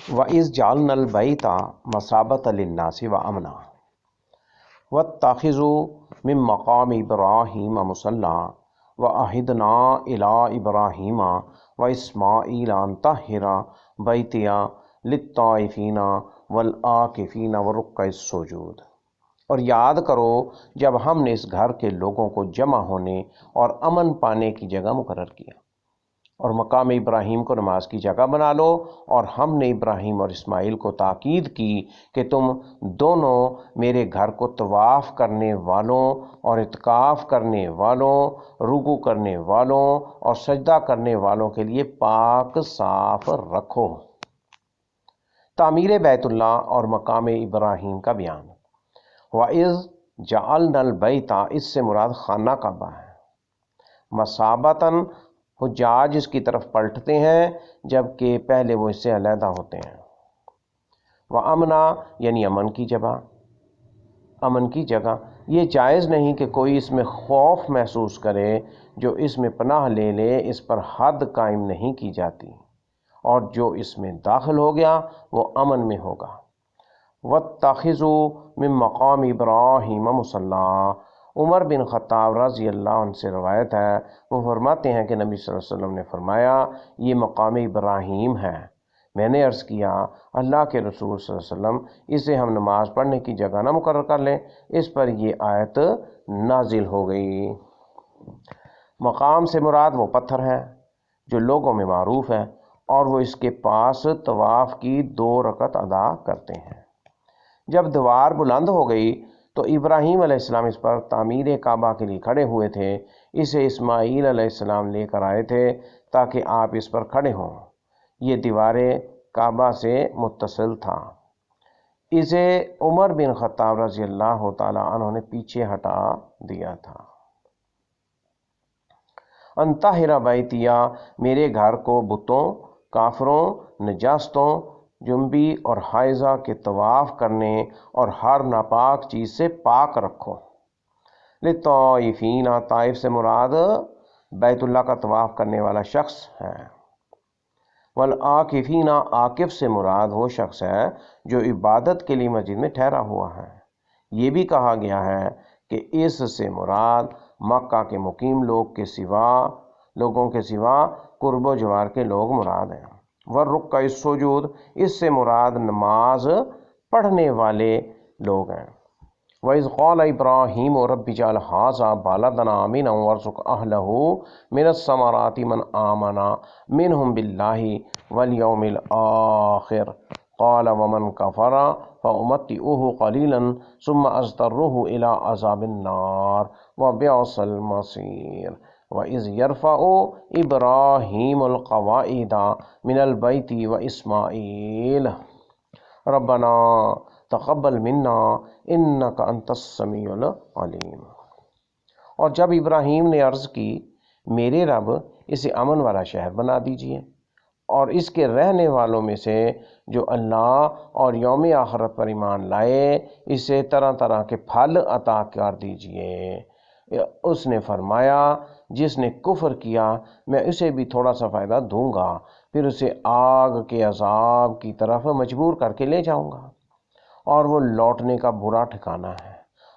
وَإِذْ جَعَلْنَا الْبَيْتَ مَثَابَةً لِلنَّاسِ وَأَمْنًا وَاتَّخِذُوا مِن مَّقَامِ إِبْرَاهِيمَ مُصَلًّى وَعَهِدْنَا إِلَىٰ إِبْرَاهِيمَ وَإِسْمَاعِيلَ أَن طَهِّرَ بَيْتِيَ لِلطَّائِفِينَ وَالْعَاكِفِينَ وَالرُّكَّعِ السُّجُودِ۔ اور یاد کرو جب ہم نے اس گھر کے لوگوں کو جمع ہونے اور امن پانے کی جگہ مقرر کیا، اور مقام ابراہیم کو نماز کی جگہ بنا لو، اور ہم نے ابراہیم اور اسماعیل کو تاکید کی کہ تم دونوں میرے گھر کو طواف کرنے والوں اور اعتکاف کرنے والوں، رکوع کرنے والوں اور سجدہ کرنے والوں کے لیے پاک صاف رکھو۔ تعمیر بیت اللہ اور مقام ابراہیم کا بیان۔ وَإِذْ جَعَلْنَا الْبَيْتَ، اس سے مراد خانہ کعبہ ہے، مثابۃً، حجاج اس کی طرف پلٹتے ہیں جبکہ پہلے وہ اس سے علیحدہ ہوتے ہیں، وَأَمْنًا، یعنی امن کی جگہ۔ یہ جائز نہیں کہ کوئی اس میں خوف محسوس کرے، جو اس میں پناہ لے لے اس پر حد قائم نہیں کی جاتی، اور جو اس میں داخل ہو گیا وہ امن میں ہوگا۔ وَاتَّخِذُوا مِن مَّقَامِ إِبْرَاهِيمَ مُصَلًّى، عمر بن خطاب رضی اللہ عنہ سے روایت ہے، وہ فرماتے ہیں کہ نبی صلی اللہ علیہ وسلم نے فرمایا یہ مقام ابراہیم ہے۔ میں نے عرض کیا اللہ کے رسول صلی اللہ علیہ وسلم، اسے ہم نماز پڑھنے کی جگہ نہ مقرر کر لیں؟ اس پر یہ آیت نازل ہو گئی۔ مقام سے مراد وہ پتھر ہے جو لوگوں میں معروف ہے، اور وہ اس کے پاس طواف کی 2 رکعت ادا کرتے ہیں۔ جب دیوار بلند ہو گئی تو ابراہیم علیہ السلام اس پر تعمیر کعبہ کے لیے کھڑے ہوئے تھے، اسے اسماعیل علیہ السلام لے کر آئے تھے تاکہ آپ اس پر کھڑے ہوں۔ یہ دیوار کعبہ سے متصل تھا، اسے عمر بن خطاب رضی اللہ تعالی عنہ نے پیچھے ہٹا دیا تھا۔ ان طاہر بیتیا، میرے گھر کو بتوں، کافروں، نجاستوں، جنبی اور حائضہ کے طواف کرنے اور ہر ناپاک چیز سے پاک رکھو۔ للطائفین، طائف سے مراد بیت اللہ کا طواف کرنے والا شخص ہے۔ والعاکفین، عاکف سے مراد وہ شخص ہے جو عبادت کے لیے مسجد میں ٹھہرا ہوا ہے۔ یہ بھی کہا گیا ہے کہ اس سے مراد مکہ کے مقیم لوگوں کے سوا قرب و جوار کے لوگ مراد ہیں۔ والرکع السجود، اس سے مراد نماز پڑھنے والے لوگ ہیں۔ وَإِذْ قَالَ إِبْرَاهِيمُ رَبِّ اجْعَلْ هَٰذَا بَلَدًا آمِنًا وَارْزُقْ أَهْلَهُ مِنَ الثَّمَرَاتِ مَنْ آمَنَ مِنْهُمْ بِاللَّهِ وَالْيَوْمِ الْآخِرِ قَالَ وَمَنْ كَفَرَ فَأُمَتِّعُهُ قَلِيلًا ثُمَّ أَضْطَرُّهُ إِلَىٰ عَذَابِ النَّارِ وَبِئْسَ الْمَصِيرُ۔ وَإِذْ يَرْفَعُ إِبْرَاهِيمُ الْقَوَاعِدَ مِنَ الْبَيْتِ وَإِسْمَاعِيلُ رَبَّنَا تقبل منا انک انت السمیع العلیم۔ اور جب ابراہیم نے عرض کی میرے رب اسے امن والا شہر بنا دیجئے، اور اس کے رہنے والوں میں سے جو اللہ اور یوم آخرت پر ایمان لائے اسے طرح طرح کے پھل عطا کر دیجئے۔ اس نے فرمایا جس نے کفر کیا میں اسے بھی تھوڑا سا فائدہ دوں گا، پھر اسے آگ کے عذاب کی طرف مجبور کر کے لے جاؤں گا، اور وہ لوٹنے کا برا ٹھکانہ ہے۔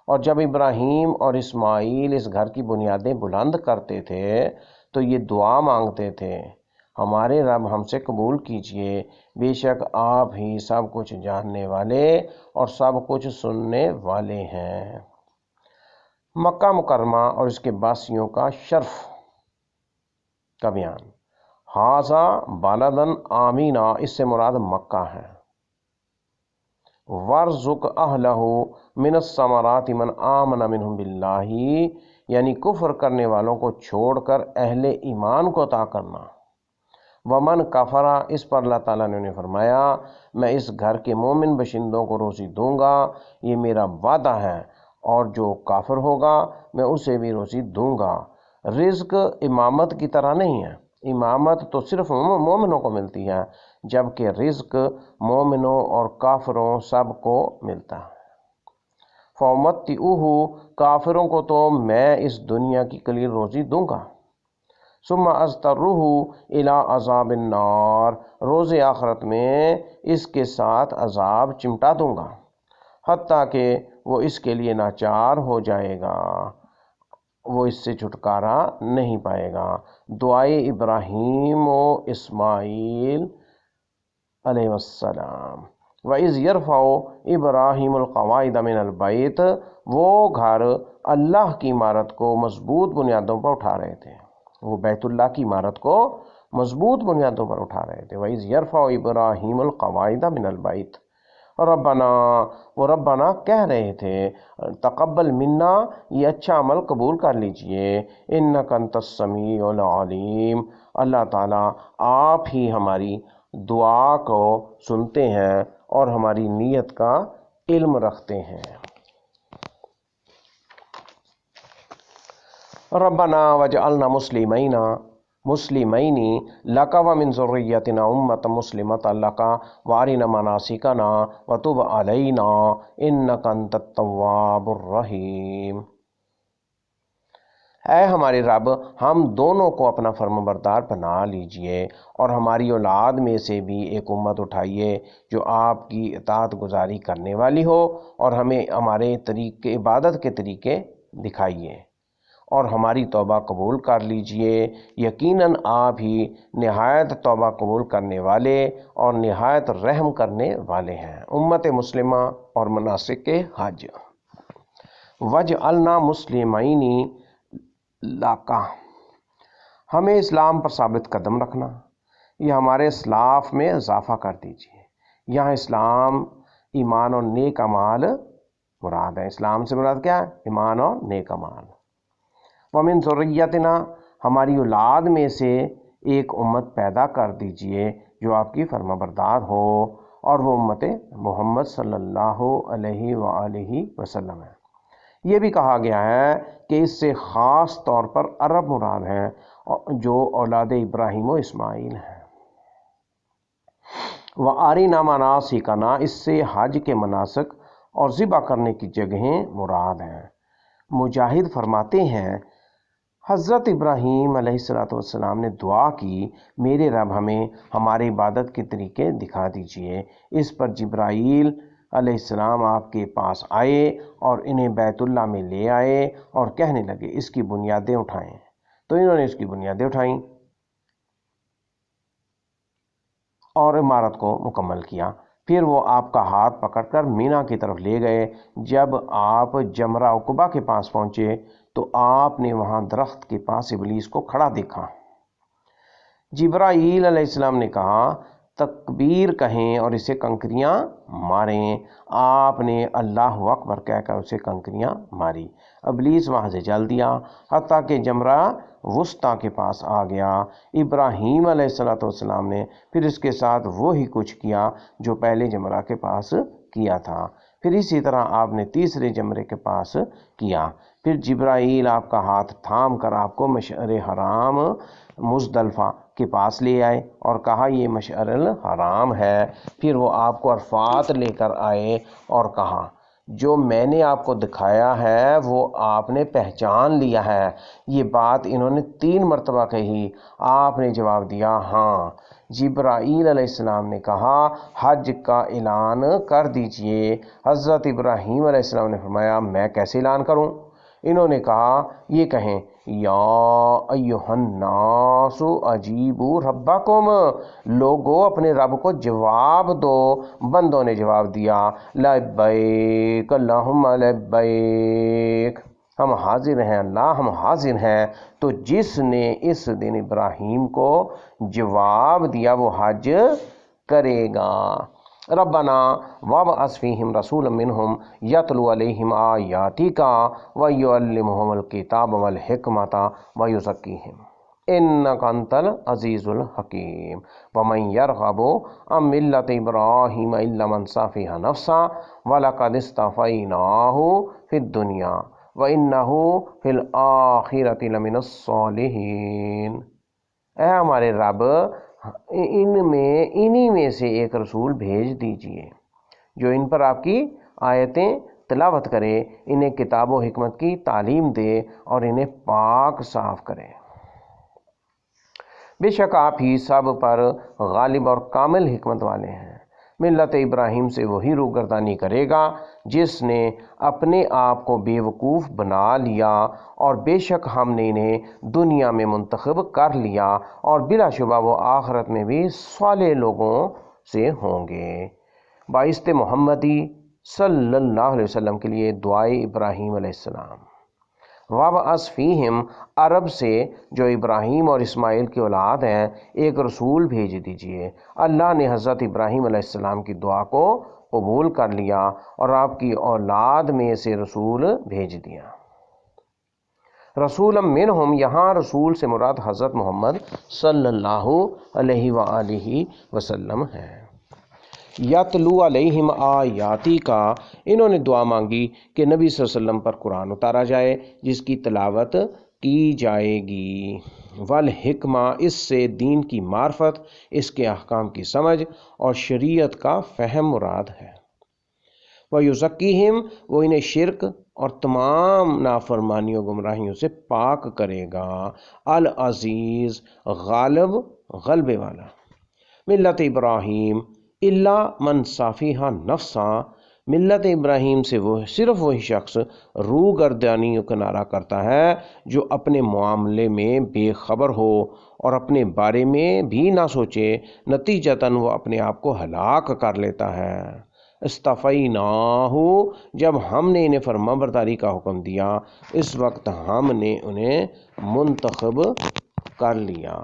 اور جب ابراہیم اور اسماعیل اس گھر کی بنیادیں بلند کرتے تھے تو یہ دعا مانگتے تھے ہمارے رب ہم سے قبول کیجئے، بے شک آپ ہی سب کچھ جاننے والے اور سب کچھ سننے والے ہیں۔ مکہ مکرمہ اور اس کے باسیوں کا شرف کا بیان۔ ھذا بلدن آمینہ، اس سے مراد مکہ ہے۔ وَارْزُقْ أَهْلَهُ مِنَ الثَّمَرَاتِ مَنْ آمَنَ مِنْهُمْ بِاللَّهِ، یعنی کفر کرنے والوں کو چھوڑ کر اہل ایمان کو عطا کرنا۔ وَمَنْ كَفَرَ، اس پر اللہ تعالیٰ نے فرمایا میں اس گھر کے مومن باشندوں کو روزی دوں گا، یہ میرا وعدہ ہے، اور جو کافر ہوگا میں اسے بھی روزی دوں گا۔ رزق امامت کی طرح نہیں ہے، امامت تو صرف مومنوں کو ملتی ہے، جبکہ رزق مومنوں اور کافروں سب کو ملتا ہے۔ فَأُمَتِّعُهُ، کافروں کو تو میں اس دنیا کی قلیل روزی دوں گا، ثم اضطرہ الی عذاب النار، روز آخرت میں اس کے ساتھ عذاب چمٹا دوں گا، حتیٰ کہ وہ اس کے لیے ناچار ہو جائے گا، وہ اس سے چھٹکارا نہیں پائے گا۔ دعائے ابراہیم و اسماعیل علیہ السلام۔ وَإِذْ يَرْفَعُ إِبْرَاهِيمُ الْقَوَاعِدَ مِنَ الْبَيْتِ، وہ گھر اللہ کی عمارت کو مضبوط بنیادوں پر اٹھا رہے تھے، وہ بیت اللہ کی عمارت کو مضبوط بنیادوں پر اٹھا رہے تھے۔ وَإِذْ يَرْفَعُ إِبْرَاهِيمُ الْقَوَاعِدَ مِنَ الْبَيْتِ، ربنا، وہ ربنا کہہ رہے تھے، تقبل منا، یہ اچھا عمل قبول کر لیجئے، انک انت السمیع العلیم، اللہ تعالیٰ آپ ہی ہماری دعا کو سنتے ہیں اور ہماری نیت کا علم رکھتے ہیں۔ ربنا واجعلنا مسلمین لک ومن ذریتنا امۃ مسلمۃ لک وارنا مناسکنا وتب علینا انک انت التواب الرحیم۔ اے ہمارے رب، ہم دونوں کو اپنا فرمانبردار بنا لیجئے اور ہماری اولاد میں سے بھی ایک امت اٹھائیے جو آپ کی اطاعت گزاری کرنے والی ہو، اور ہمیں ہمارے طریقے عبادت کے طریقے دکھائیے اور ہماری توبہ قبول کر لیجئے، یقیناً آپ ہی نہایت توبہ قبول کرنے والے اور نہایت رحم کرنے والے ہیں۔ امت مسلمہ اور مناسک حج۔ وجعلنا مسلمین لک، ہمیں اسلام پر ثابت قدم رکھنا، یہ ہمارے اسلاف میں اضافہ کر دیجئے۔ یہاں اسلام، ایمان اور نیک اعمال مراد ہے۔ اسلام سے مراد کیا ہے؟ ایمان اور نیک اعمال۔ ومن ذریتنا، ہماری اولاد میں سے ایک امت پیدا کر دیجئے جو آپ کی فرما بردار ہو، اور وہ امت محمد صلی اللہ علیہ وآلہ وسلم ہے۔ یہ بھی کہا گیا ہے کہ اس سے خاص طور پر عرب مراد ہیں جو اولاد ابراہیم و اسماعیل ہیں۔ وَأَرِنَا مَنَاسِكَنَا، اس سے حج کے مناسک اور ذبح کرنے کی جگہیں مراد ہیں۔ مجاہد فرماتے ہیں، حضرت ابراہیم علیہ السلام نے دعا کی، میرے رب ہمیں ہماری عبادت کے طریقے دکھا دیجئے۔ اس پر جبرائیل علیہ السلام آپ کے پاس آئے اور انہیں بیت اللہ میں لے آئے اور کہنے لگے اس کی بنیادیں اٹھائیں، تو انہوں نے اس کی بنیادیں اٹھائیں اور عمارت کو مکمل کیا۔ پھر وہ آپ کا ہاتھ پکڑ کر مینا کی طرف لے گئے۔ جب آپ جمرہ عقبہ کے پاس پہنچے تو آپ نے وہاں درخت کے پاس ابلیس کو کھڑا دیکھا۔ جبرائیل علیہ السلام نے کہا، تکبیر کہیں اور اسے کنکریاں ماریں۔ آپ نے اللہ اکبر کہہ کر اسے کنکریاں ماری، ابلیس وہاں سے چل دیا حتیٰ کہ جمرہ وسطیٰ کے پاس آ گیا۔ ابراہیم علیہ السلام نے پھر اس کے ساتھ وہی کچھ کیا جو پہلے جمرہ کے پاس کیا تھا، پھر اسی طرح آپ نے تیسرے جمرے کے پاس کیا۔ پھر جبرائیل آپ کا ہاتھ تھام کر آپ کو مشعر حرام مزدلفہ کے پاس لے آئے اور کہا یہ مشعر الحرام ہے۔ پھر وہ آپ کو عرفات لے کر آئے اور کہا جو میں نے آپ کو دکھایا ہے وہ آپ نے پہچان لیا ہے؟ یہ بات انہوں نے 3 مرتبہ کہی۔ آپ نے جواب دیا ہاں۔ جبرائیل علیہ السلام نے کہا حج کا اعلان کر دیجئے۔ حضرت ابراہیم علیہ السلام نے فرمایا میں کیسے اعلان کروں؟ انہوں نے کہا یہ کہیں یا ایھا الناس اجیبوا ربکم، لوگو اپنے رب کو جواب دو۔ بندوں نے جواب دیا لبیک اللہم لبیک، ہم حاضر ہیں اللہ، ہم حاضر ہیں۔ تو جس نے اس دن ابراہیم کو جواب دیا وہ حج کرے گا۔ ربنا وابعث فیہم رسولا منہم یتلو علیہم آیاتک ویعلمہم الکتاب والحکمۃ ویزکیہم انک انت العزیز الحکیم ومن یرغب عن ملۃ ابراہیم الا من سفہ نفسہ ولقد اصطفیناہ فی الدنیا وانہ فی الآخرۃ لمن الصالحین۔ اے ہمارے رب، انہی میں سے ایک رسول بھیج دیجئے جو ان پر آپ کی آیتیں تلاوت کرے، انہیں کتاب و حکمت کی تعلیم دے اور انہیں پاک صاف کرے۔ بے شک آپ ہی سب پر غالب اور کامل حکمت والے ہیں۔ ملت ابراہیم سے وہی روگردانی کرے گا جس نے اپنے آپ کو بیوقوف بنا لیا، اور بے شک ہم نے انہیں دنیا میں منتخب کر لیا، اور بلا شبہ وہ آخرت میں بھی صالح لوگوں سے ہوں گے۔ بائست محمدی صلی اللہ علیہ وسلم کے لیے دعائے ابراہیم علیہ السلام۔ وَبَعَثْ فِيهِمْ، عرب سے جو ابراہیم اور اسماعیل کی اولاد ہیں ایک رسول بھیج دیجئے۔ اللہ نے حضرت ابراہیم علیہ السلام کی دعا کو قبول کر لیا اور آپ کی اولاد میں سے رسول بھیج دیا۔ رسولا منہم، یہاں رسول سے مراد حضرت محمد صلی اللہ علیہ وآلہ وسلم ہے۔ یتلو علیہم آیاتی کا، انہوں نے دعا مانگی کہ نبی صلی اللہ علیہ وسلم پر قرآن اتارا جائے جس کی تلاوت کی جائے گی۔ والحکمہ، اس سے دین کی معرفت، اس کے احکام کی سمجھ اور شریعت کا فہم مراد ہے۔ وَيُزَكِّيهِمْ، وہ انہیں شرک اور تمام نافرمانیوں گمراہیوں سے پاک کرے گا۔ العزیز، غالب، غلبے والا۔ ملت ابراہیم الا من صافیہ نفسا، ملت ابراہیم سے وہ صرف وہی شخص روگردانی کنارہ کرتا ہے جو اپنے معاملے میں بے خبر ہو اور اپنے بارے میں بھی نہ سوچے، نتیجتاً وہ اپنے آپ کو ہلاک کر لیتا ہے۔ اصطفیناہ، جب ہم نے انہیں فرما برداری کا حکم دیا اس وقت ہم نے انہیں منتخب کر لیا۔